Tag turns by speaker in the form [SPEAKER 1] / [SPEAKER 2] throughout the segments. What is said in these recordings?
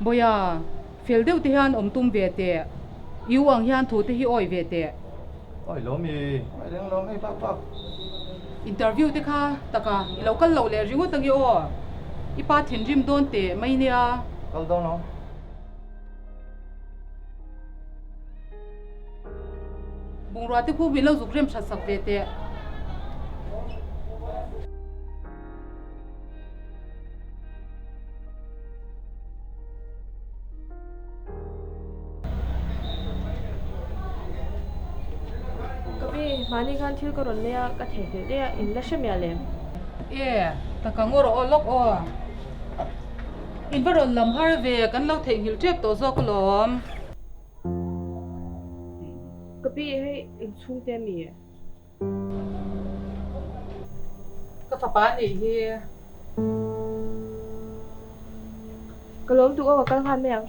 [SPEAKER 1] Boya, field deuh te hian omtum ve te. Yu ang hian thu te hi oi ve te.
[SPEAKER 2] Oi lom mi, ai leng lom ei pak.
[SPEAKER 1] Interview te kha taka local lo le ringu tangi o. Ipa thinrim don te mai nia.
[SPEAKER 2] Kal dong no.
[SPEAKER 1] Bungra te khu bilo zukrem thak sak ve te.
[SPEAKER 3] Kapi mani kan thil ko ron lea ka the the lea in la shemya lem.
[SPEAKER 1] Taka ngoro o lok o. In baron lam har ve kan lo thei hil trep to zok lom.
[SPEAKER 3] Kapi hei in chung te mi.
[SPEAKER 1] Ka fa pa ni hi.
[SPEAKER 3] Kalom tu ko kal khan mea.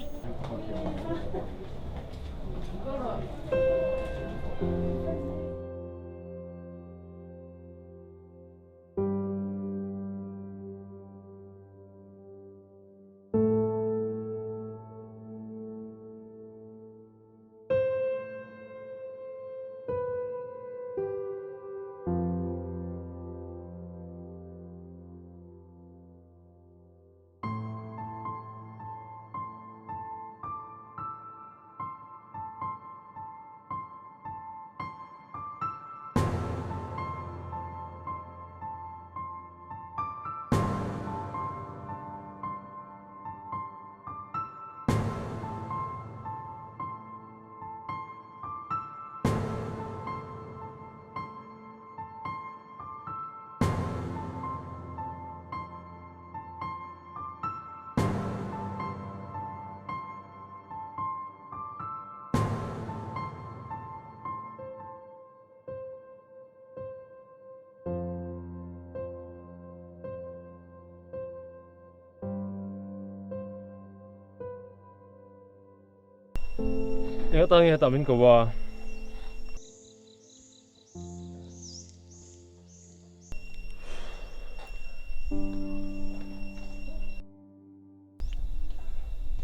[SPEAKER 4] Nhớ tới nghe tao mình cầu bò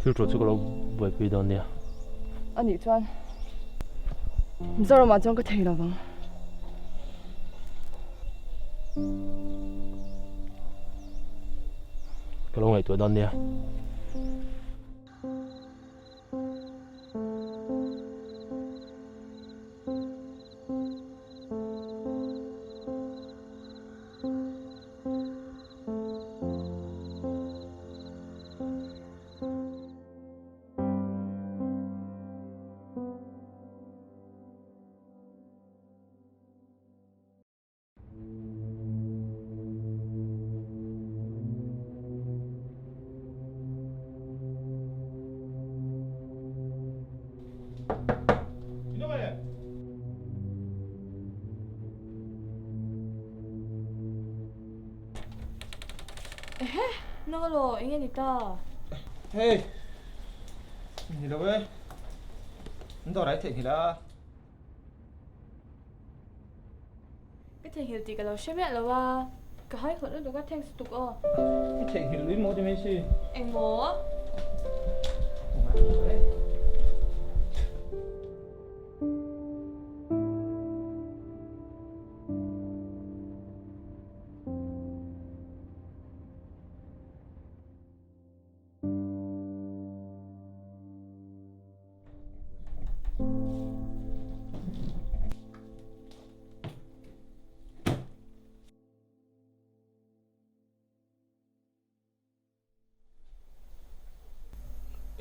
[SPEAKER 4] thiếu chỗ chỗ đâu bởi vì đâu nè
[SPEAKER 3] Anh đi chuan. Giờ mà trong cái thầy là vâng.
[SPEAKER 4] cái lâu ngày tuổi đâu nè
[SPEAKER 3] Nó lo anh em đi ta.
[SPEAKER 2] Hey. Gì đâu vậy? Nó đâu đấy thì là
[SPEAKER 3] Cái thầy hiểu gì cái lo shemya là wa. Cái haiคนđó cái thằng tụt o.
[SPEAKER 2] thì lưới mỏ cho mấy xí.
[SPEAKER 3] Anh mỏ.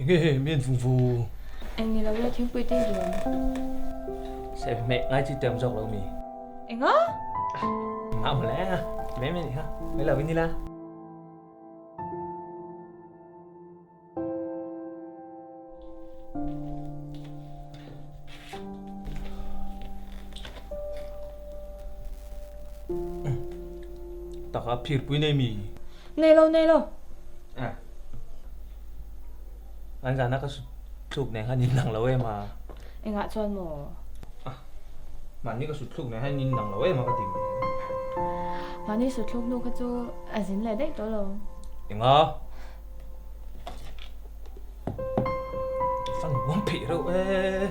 [SPEAKER 2] Nghe miền phù phù.
[SPEAKER 3] Anh nghĩ là bây giờ thiếu bụi tê rồi.
[SPEAKER 2] sẽ mẹ ngay chỉ tìm dọc đâu mì
[SPEAKER 3] Anh á?
[SPEAKER 2] ngạo một lẽ mẹ mẹ ha bây giờ đi la tao phir pui này mì
[SPEAKER 3] Này lâu.
[SPEAKER 2] à anh ra nó có sụp này hay nhìn thằng lâu em mà
[SPEAKER 3] Anh ngạ cho anh mồ.
[SPEAKER 2] mà như cái sụp này hay nhìn thằng lâu em mà cái tìm
[SPEAKER 3] Mà đi sụt lúc nô cái chỗ à dính lại đấy đó lâu.
[SPEAKER 2] Đừng ngờ phần quăng phỉ đâu ê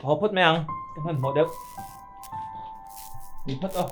[SPEAKER 2] có phút mày ăn cái phần một đâu đi phút đâu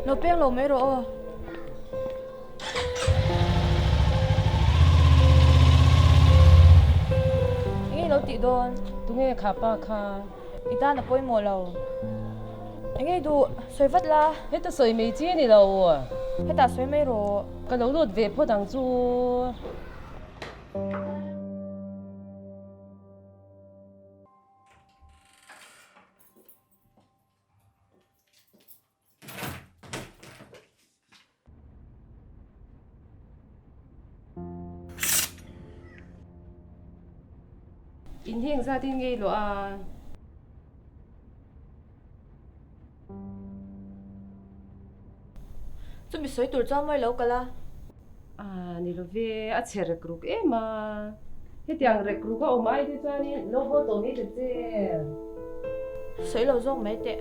[SPEAKER 3] Lâu bèn lâu mấy rồi. Anh lâu tị đồn.
[SPEAKER 1] Tu nghe khá pa khá.
[SPEAKER 3] Ita na poi mo lâu. Anh du xoay vắt la.
[SPEAKER 1] Hết ta sợi mấy chiếc này đâu à?
[SPEAKER 3] Hết ta xoay mấy rồi.
[SPEAKER 1] Cái lâu lột về phố đằng chú. In hiện ra tin nghe lo à.
[SPEAKER 3] Chúng bị xoay tụt cho mấy lâu cả la.
[SPEAKER 1] À, ni lo về à chơi recruit em mà. Hết tiếng recruit có ông ai đi cho nên lo vô tổ này được chứ.
[SPEAKER 3] Xoay lâu rong mấy tệ.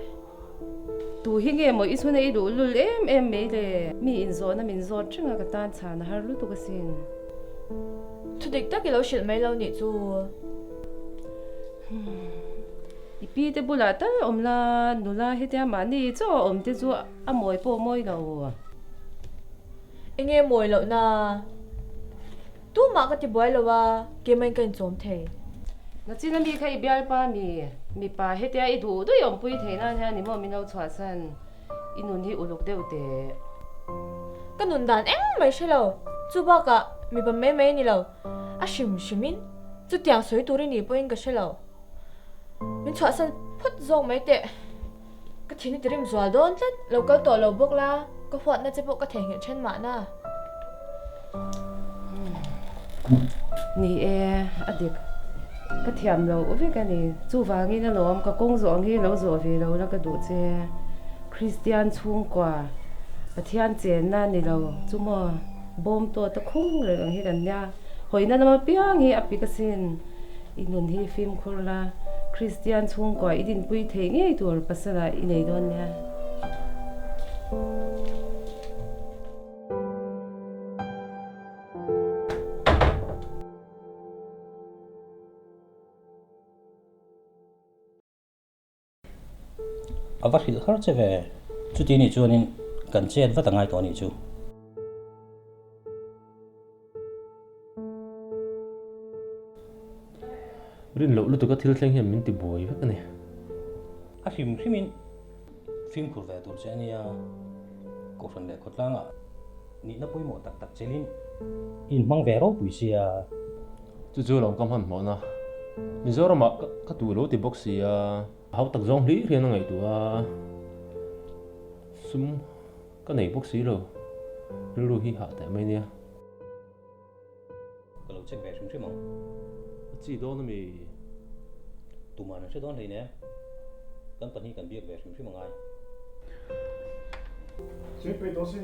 [SPEAKER 1] Tu hi nghe mà ít số này đủ lul em mấy le. Mi in zo na min zo chừng cái tan chán har lu tu cái xin.
[SPEAKER 3] Thu địch ta cái lâu shit mấy lâu nhỉ chú.
[SPEAKER 1] Ipi te bula ta om la nula hết tiếng mà ni cho om te cho à mồi po mồi đâu.
[SPEAKER 3] Anh em mồi lâu na. Tu mà cái boy lâu à, cái mình cần zoom thế.
[SPEAKER 1] Nó chỉ là mi khai bial pa mi pa hết tiếng ít đủ tôi om pui thế na nha ni mo mi nấu chua san. Inun hi uluk deu te.
[SPEAKER 3] Cái nôn đàn em mấy xe lâu. Chú ba cả mi bấm mấy ni lâu. À shimin. Chú tiếng xoay tụi ni po anh cái xe lâu. Mình chọn sân phút rong mấy tệ. Cái thiên này tìm dọa đón tất. Lâu câu tổ lâu bốc la. Có phận nó sẽ bộ có thể hiện trên mạng na.
[SPEAKER 1] Ni adik. Cái thiam lâu với cái này chú vàng nghe nó lom cái công dụng nghe lâu rồi về lâu là cái đồ chơi Christian chung qua. Cái thiam tiền na ni lâu chú mà bom to ta khung rồi ang hidan nha. Hồi na naman piang hi api kasin. Inun hi film khurla Christian chung qua idin pui the nge tur pasala inei don nha.
[SPEAKER 5] Vắt hil khar che ve chu ti ni chu nin kan chen va tangai to ni chu
[SPEAKER 4] Rin lo lu tu ka thil thleng hiam min ti boi vek ani.
[SPEAKER 5] a hrimin film khur ve tur che ni a ko ron le khotlanga ni na poi mo tak tak chelin in mang ve ro pui sia
[SPEAKER 4] Chu chu long kam han mo na. Mizoram ka tu lo ti box ya. Hau tak zong hli rian ngai tu a. sum cái này bốc xí rồi rồi lui hi hạ tại mấy nè
[SPEAKER 5] cái lỗ check về xuống chứ mong
[SPEAKER 4] chỉ đó nó mì
[SPEAKER 5] tụ mà nó sẽ đón này nè cần tận hi cần biết về xuống chứ mong ai
[SPEAKER 2] Sempre doce.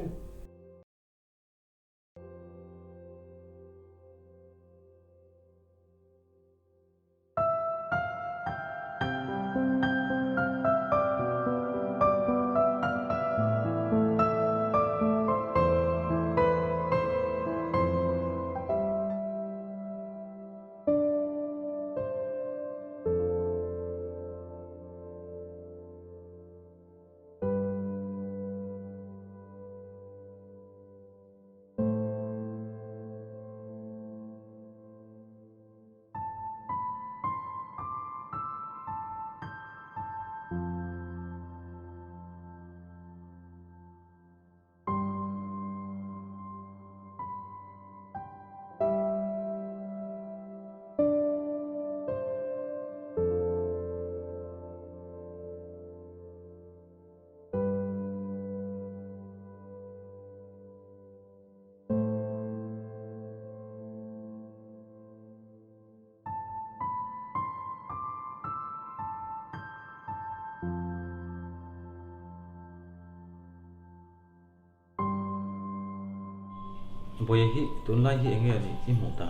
[SPEAKER 5] bây giờ hi tuần lai hi anh nghe đi im một ta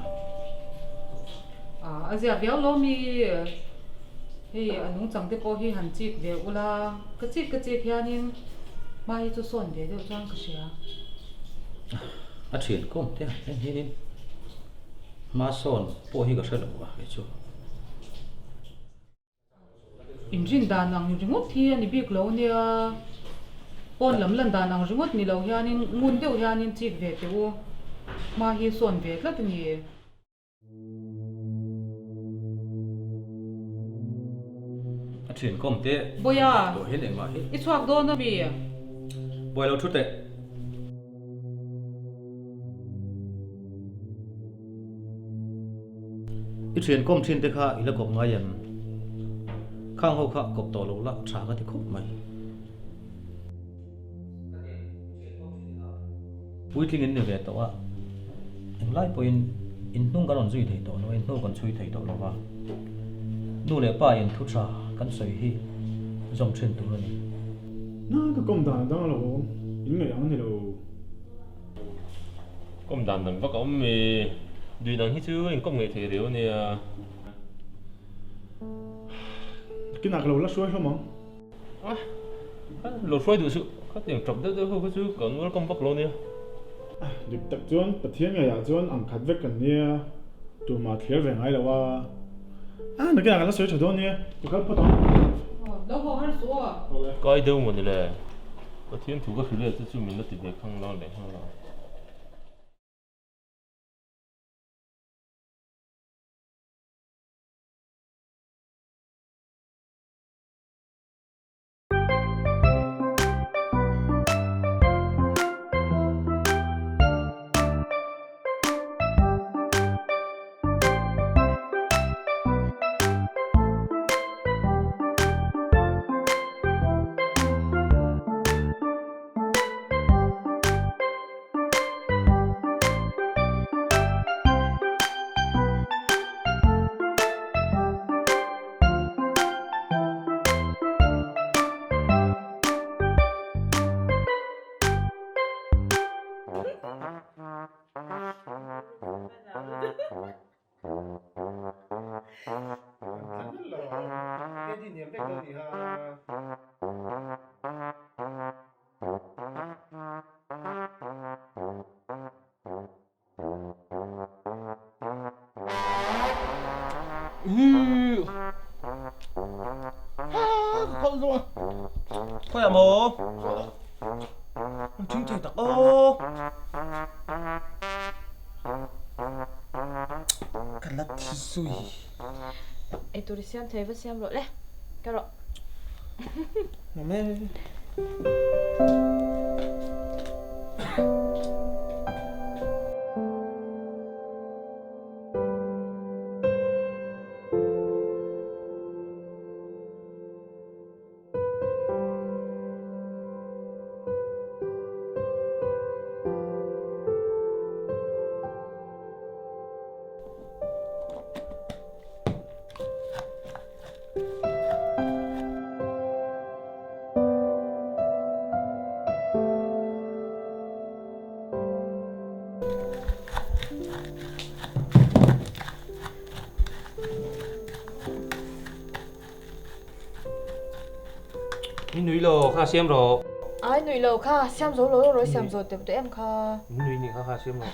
[SPEAKER 6] à giờ béo lo mi hi anh cũng chẳng thể có hi hành chip về ula cái chip kia nên mai cho son về được trang cái gì
[SPEAKER 5] à chuyện công thế anh hi đi mà son po hi cái sao đâu cái chỗ
[SPEAKER 6] imjin da nang ringot thi ani bik lo nia pon lam lan da nang ringot ni lo hianin ngun deuh hianin chip ve te u ma hi son ve tlat ni
[SPEAKER 5] à chuyện công thế
[SPEAKER 6] boya
[SPEAKER 5] đồ hết này mà hết
[SPEAKER 6] i chuak do na bi
[SPEAKER 5] bồi lâu chút tệ ít chuyện công chuyện thế khác ít là công ngay em khang hậu khác cọp tổ lâu lắc trả cái thì khúc mày vui thì nghe về tổ à anh lại point in nung cái còn duy thấy tổ nó in nung còn duy thấy tổ nó vào nu lệ pa in thu trả căn sợi hi dòng chuyện tụ này
[SPEAKER 2] Nó cái công đoàn đó là những người ăn thì đâu.
[SPEAKER 4] công đàn đừng bắt ông mì đuôi đằng hít chứ anh công nghệ thể liệu nè
[SPEAKER 2] Cái nào cái lẩu lá suối không mong?
[SPEAKER 4] lột phơi được sự các điểm trọng đất không có chứ còn nó công bắt luôn nè
[SPEAKER 2] Được tập chuan, tập thiên ngày chuan ăn khát vết cần nia, tụi mà thiếu về ngay là wa. À, nó cái nào cái lá suối chở đón nia, tụi các bắt đầu.
[SPEAKER 6] đâu có hắn số
[SPEAKER 4] coi đâu mà nè có thiên thủ các thứ này chứ mình nó tìm được không lo để không lo
[SPEAKER 2] Cái gì niệm cái gì ha?
[SPEAKER 7] Không rồi. Khỏe mồ. Chính thầy tắc ô. Cái lát thì xui.
[SPEAKER 3] Ê tôi đi xem thấy vẫn xem rồi đấy cái rồi
[SPEAKER 7] Mà mẹ. nuôi lo khá xem rồi.
[SPEAKER 3] ai nuôi lâu kha xem dấu lâu rồi xem dấu tiếp tụi em kha
[SPEAKER 7] Nuôi này khá xem rồi.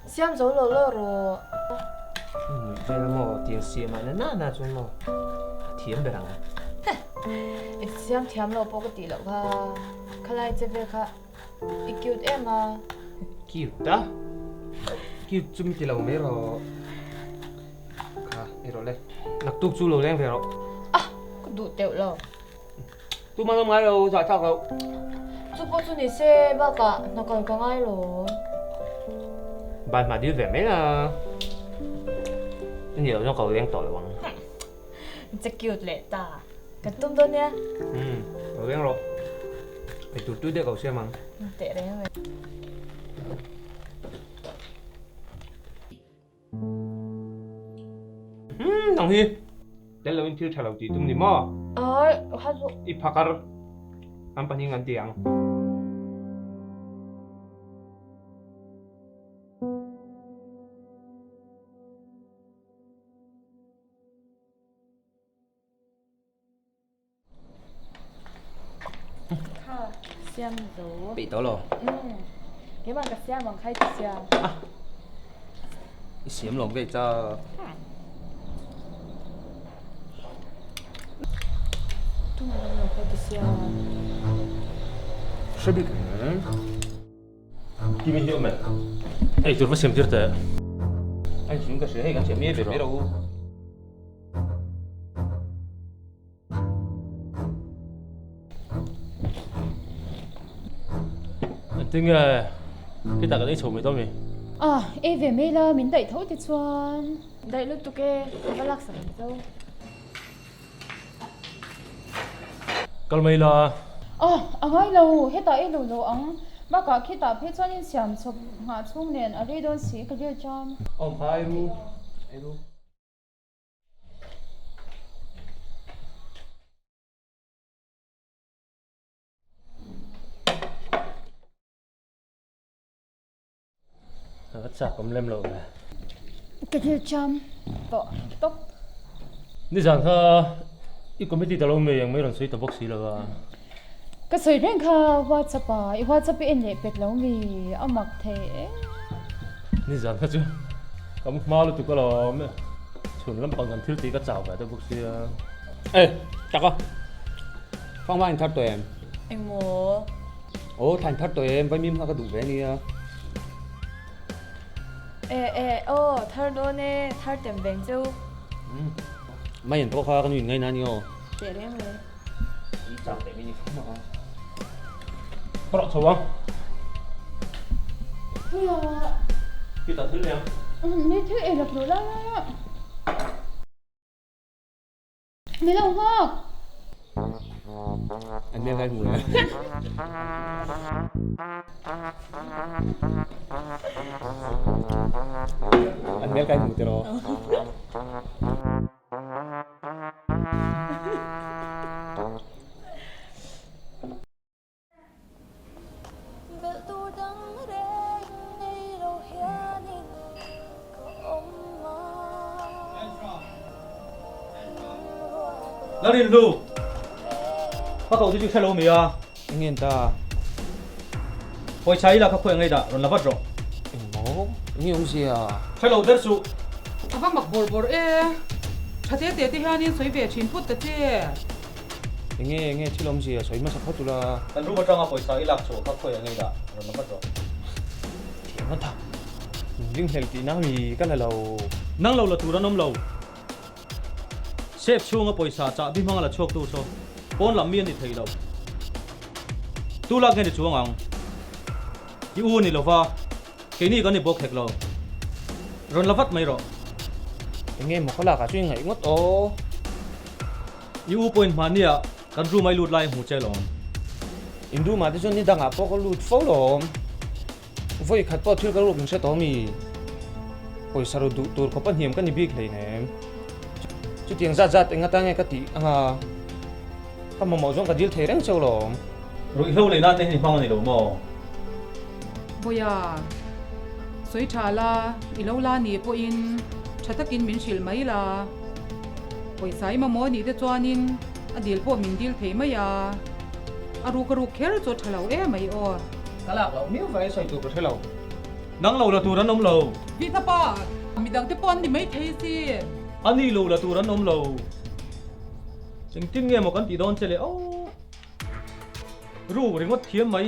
[SPEAKER 3] xem dấu lâu lâu rồi
[SPEAKER 7] Nuôi về là mò tiền xem mà nó na cho mò. Thiếm về rằng.
[SPEAKER 3] xem thiam lâu bốc tí lâu kha kha lại chơi về kha ikut em à
[SPEAKER 7] Cute ta. Cute chung thì lâu mấy rồi. Khá, mấy rồi lên. Nặc tục chú lâu lên về rồi.
[SPEAKER 3] à có đủ tiểu lâu
[SPEAKER 7] Tôi mang ngay đâu, giải thao đâu.
[SPEAKER 3] chú bố chú đi xe ba cả nó còn có ai rồi
[SPEAKER 7] Bạn mà đi về mấy là nhiều trong cầu đen tội bằng.
[SPEAKER 3] chắc cute lệ ta cái tôm đó nha
[SPEAKER 7] Cầu đen rồi. Phải tụt tụt để cầu xem bằng.
[SPEAKER 3] tệ đấy mày
[SPEAKER 7] Nong hi. Để lâu in chưa trả lời gì tụi mình mò.
[SPEAKER 3] ai hát rồi
[SPEAKER 7] Ipakar. Ang paningan tiang.
[SPEAKER 3] kha xem dấu
[SPEAKER 7] Bị tao lo.
[SPEAKER 3] cái bạn cái xem bằng khai thì xem
[SPEAKER 7] Xiêm lòng cái cho.
[SPEAKER 3] tung ra bằng khai thì xem
[SPEAKER 7] Sao biết cái này?
[SPEAKER 4] Kimi hiểu mẹ. Ai tôi phải xem tiếp thế.
[SPEAKER 7] Anh chúng cái gì cái mía về mấy đâu.
[SPEAKER 4] Tiếng cái ta cái đấy chồng mày tao mày.
[SPEAKER 8] Em về mấy là mình đẩy thấu thì chuan.
[SPEAKER 3] đây lúc tụi cái lắc sẵn dấu
[SPEAKER 4] Kalau mày là
[SPEAKER 8] Anh ấy lâu, hết tại lâu lâu anh. Bác cả khi tập hết chuan in xem chụp ngã chung nền ở đây đón xí cái điều chăm.
[SPEAKER 7] Ông phải ru. Ru.
[SPEAKER 4] cái chả cầm lem lầu này.
[SPEAKER 8] Cái điều chăm, bỏ tóc.
[SPEAKER 4] Đi rằng ha, ít có mấy tí tao lâu mày mấy lần suy tao bốc xí là
[SPEAKER 8] Cái sợi rèn kha WhatsApp à, WhatsApp in lệ bệt lâu mi âm mặc thế.
[SPEAKER 4] đi rằng ha chứ. Cầm má luôn tụi cái là mẹ. Chuẩn lắm bằng gần thiếu tí cái chảo vậy tao bốc xí.
[SPEAKER 7] Ê, chắc không? Phong ba anh thắt tụi em.
[SPEAKER 3] anh mua
[SPEAKER 7] Ồ, thành thắt tụi em với mím cái đủ vé nè.
[SPEAKER 3] thar đó nè thar tiền bèn dấu
[SPEAKER 7] Mày hiện có khoa cái nhìn ngay nào nhiều.
[SPEAKER 3] tệ đấy mày
[SPEAKER 7] Chào tại vì không mà.
[SPEAKER 4] Có rõ không?
[SPEAKER 8] Thôi à,
[SPEAKER 4] Cái tao thứ này.
[SPEAKER 8] nếu thứ em lập đồ đó. Mấy lâu ha.
[SPEAKER 7] Anh đem cái mùi. Anh đem cái mùi cho nó.
[SPEAKER 5] Lao đi lu. Bác cậu đi hello mày à.
[SPEAKER 7] Anh yên ta.
[SPEAKER 5] Hồi cháy là các khuyên ngay đã, rồi là bắt rồi.
[SPEAKER 7] Bố, anh ông gì à?
[SPEAKER 5] Hello đất su.
[SPEAKER 6] Abang mặc bor bor Thật thế thì hai nên xoay về 9 phút thế.
[SPEAKER 7] Anh nghe chứ ông gì à? Xoay mà sắp hết tụi là.
[SPEAKER 5] Tần ru bắt răng hồi cháy lạc chỗ các khuyên ngay đã, rồi là bắt rồi.
[SPEAKER 7] Thiệt nó thật. Nhưng hèn tí nào thì cái là lầu.
[SPEAKER 5] Nang lâu là tụ ra nôm lâu. Sếp chuông ở bồi xả trả bi mang là chuộc tu so. Bốn làm miên thì thấy đâu. Tu lạc nghe được chuông ang. Đi u ni lova. Cái này có này bốc hệt lâu. Rồi là vắt mày rồi.
[SPEAKER 7] Anh nghe một cái là cả chuyện ngấy ngất ô.
[SPEAKER 5] Đi u point mà nia. Kan ru mai lut lai mu chơi lòng.
[SPEAKER 7] Indu mà thế cho nên đang ngáp có lụt phô lom. Voi khát bao thưa cái lụt mình sẽ tóm mì. Ôi sao rồi tụt có bắt hiểm cái này biết này nè. Chứ tiếng ra anh ta nghe cái tí cái mà màu giống cái deal thế đấy sao lom.
[SPEAKER 5] Rồi lâu này nãy thì phong này đâu mà.
[SPEAKER 6] Bây giờ xoay trả là lâu la nè po in chặt tắc in mình xịt mấy là bây sai mà mua nè để cho nên deal po mình deal thế mấy à aru karu kher cho thalo e mai o
[SPEAKER 5] kalak lo mi vai soi tu ko thelo nang lo la tu ran om lo
[SPEAKER 6] vi thapa mi dang te pon ni mai thei si
[SPEAKER 5] ani lo la tu ran om lo jing tin nge mo kan ti don chele o ru ringot thiam mai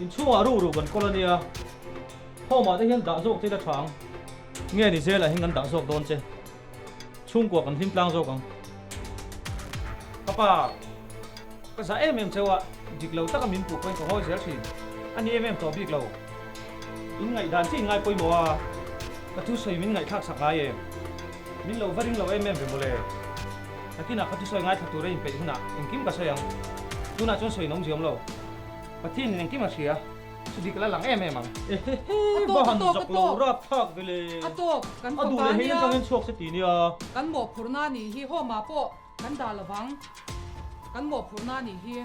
[SPEAKER 5] in chua ru kan kolonia ho ma te hian da jok te da thang nge ni se la hingan da jok don che chung ko kan him tlang jok ang papa ka sa em chewa dik lo ta ka min pu ko ko hoi sel thi ani em to bik lo in ngai dan chi ngai poi mo a ka tu soi min ngai thak sak ai em min lo varing lo em ve mo le akina ka tu soi ngai thak tu re in pe huna in kim ka sayang tu na chon soi nong jiom lo pathin ning kim a sia su dik la lang em ang ba han jok lo rap thak vele
[SPEAKER 6] atok kan
[SPEAKER 5] adu le hin kang en chok se ti ni a
[SPEAKER 6] kan mo phurna ni hi ho ma po kan da lawang kan mo phurna ni hi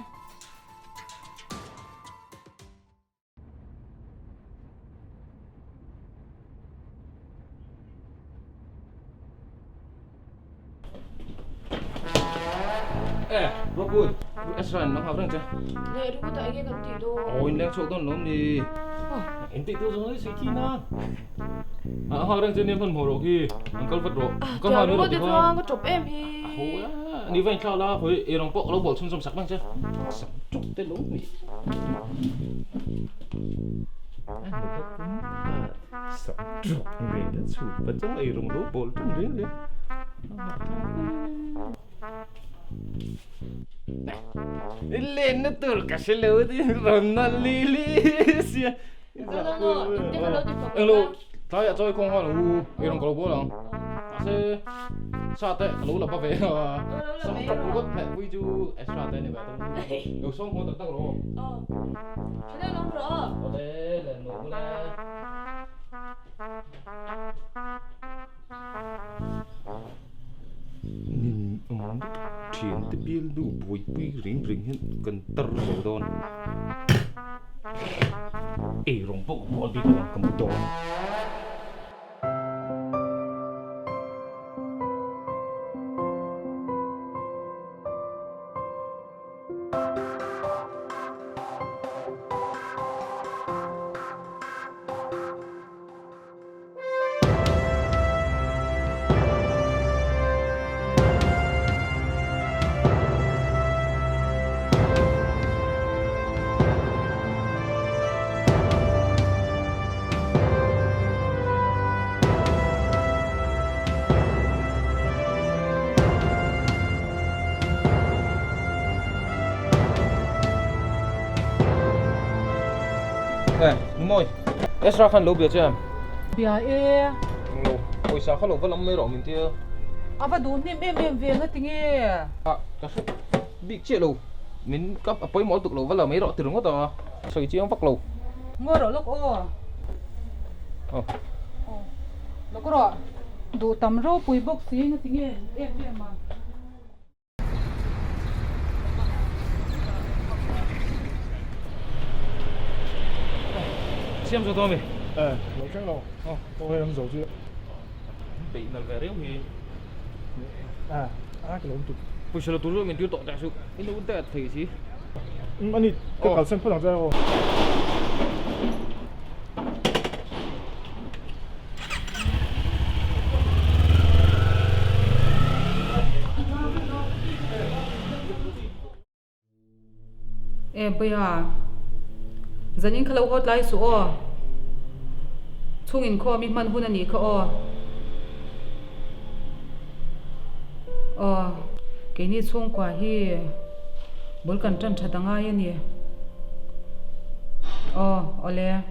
[SPEAKER 7] Robun, Esran, nó học rằng chưa?
[SPEAKER 3] Nè đúng tại cái con tỷ đô.
[SPEAKER 7] Ôi, đang chỗ con lốm đi.
[SPEAKER 4] Em tự tôi rồi suy chi na. Học rằng chưa nên phần hồ rồi khi anh con vật rồi. Con hỏi nữa
[SPEAKER 3] rồi. Có chụp em thì.
[SPEAKER 4] Hôi á, đi về sao là phải em bộ lâu bộ xung sắc năng chứ. Sắc chút tên lốm đi. Sắc chút về đã sụt, bắt trong ấy rồng lốp bộ trong đấy đấy. Lên nó tưởng cả xe lỡ thì rầm nó li xia. Hello, thay cho con hỏi là ai đang có bố không? Sẽ sao thế? Lũ là bao về à? Xong trong gốc mẹ quý chú extra thế này vậy thôi. Đầu xong không được rồi.
[SPEAKER 3] Thế nên nó rõ.
[SPEAKER 4] Có thế là nổ lên. Nhìn ông thiền tới biên đủ bụi bụi rình hết cần tơ rồi đòn. Ê rồng bộ bọn đi còn cầm đòn. Môi, extra khăn lâu biệt chứ em?
[SPEAKER 6] bia e
[SPEAKER 4] Lâu, ôi sao khăn lâu vẫn lắm mấy rõ mình tia.
[SPEAKER 6] ava du em về ngắt tiếng e
[SPEAKER 4] À, cái số bị chết lâu. Mình cấp à, mỗi tục lâu vẫn là mấy rõ từ đúng không đó? Sợi chiếng vắt lâu.
[SPEAKER 6] ngor lo ko lo ko ro du tam ro pui box si ngắt tiếng em mà
[SPEAKER 4] Xem cho tôi mày.
[SPEAKER 2] Lâu chắc lâu. Tôi hơi làm dầu chưa?
[SPEAKER 4] Bị nó về đấy thì.
[SPEAKER 2] Cái lốm tụt.
[SPEAKER 4] Bây giờ là tôi rồi mình tiêu tội đại sự. Cái lốm tệ thì gì?
[SPEAKER 2] 아니, 그 갈색 포장 짜고.
[SPEAKER 6] e bia zanin khalo hot lai su o chungin kho mi man hun ani kho o ke ni chung kwa hi bol kan tan thadanga ye ni ole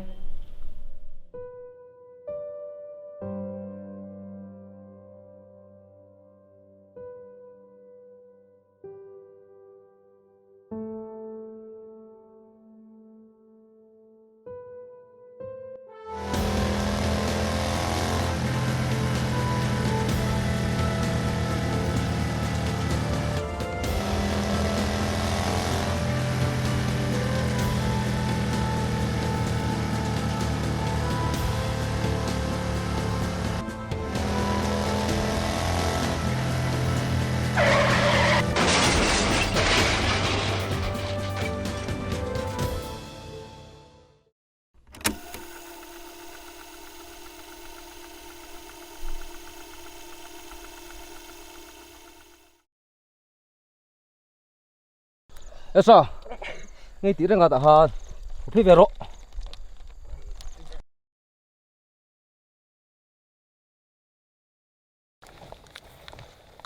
[SPEAKER 4] Esa, ngay tí ra ngã ta ha, phi về rồi.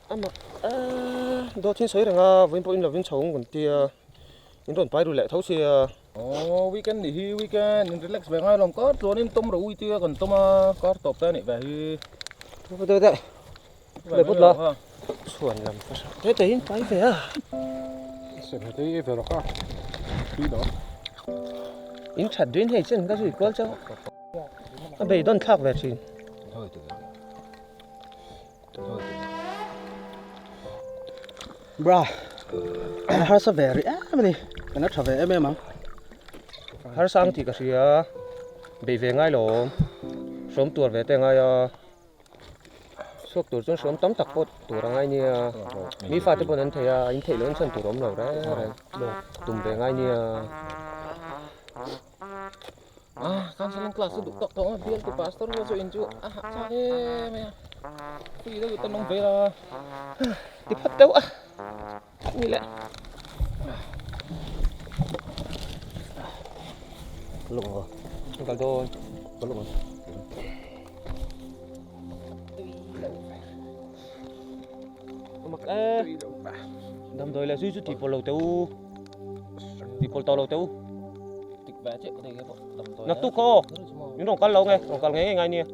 [SPEAKER 7] Ama do thiên sấy rằng vinh po in là vinh sống còn tia in đồn bay rồi lại thấu xe
[SPEAKER 4] Weekend đi hi weekend, relax về ngay lòng có, rồi em tôm rồi tia còn tôm có top tay này về hi.
[SPEAKER 7] đây đây để bút lo xuân làm thế thì in bay về à
[SPEAKER 4] Sẽ phải tới về rồi ha. Đi đó.
[SPEAKER 7] in chặt đến hay chân cái gì quá chứ bây đón thác về chứ
[SPEAKER 4] Thôi từ
[SPEAKER 9] Bra, har sa veri mani, kana thave em mang.
[SPEAKER 7] har sang thì cái gì à bị về ngay rồi sớm tuột về tới ngay suốt tuột xuống sớm tắm tắc cốt tuột ngay nha mi pha tới bên anh thấy anh thấy lớn chân tuột ốm rồi đấy tụm về ngay nha
[SPEAKER 4] Kan saling kelas itu tok tok biar ke pastor gua so inju. Sae me. Phi đó tao nong về là.
[SPEAKER 7] đi phát đâu à như lẹ
[SPEAKER 9] Lùng rồi.
[SPEAKER 7] còn thôi
[SPEAKER 9] Có lùng rồi.
[SPEAKER 7] mặc năm rồi là duy nhất thì vào lầu tàu thì vào tàu lầu tàu
[SPEAKER 4] Tik baca đây cái bộ.
[SPEAKER 7] nó tu co những đồng con lâu nghe đồng con nghe ngay nè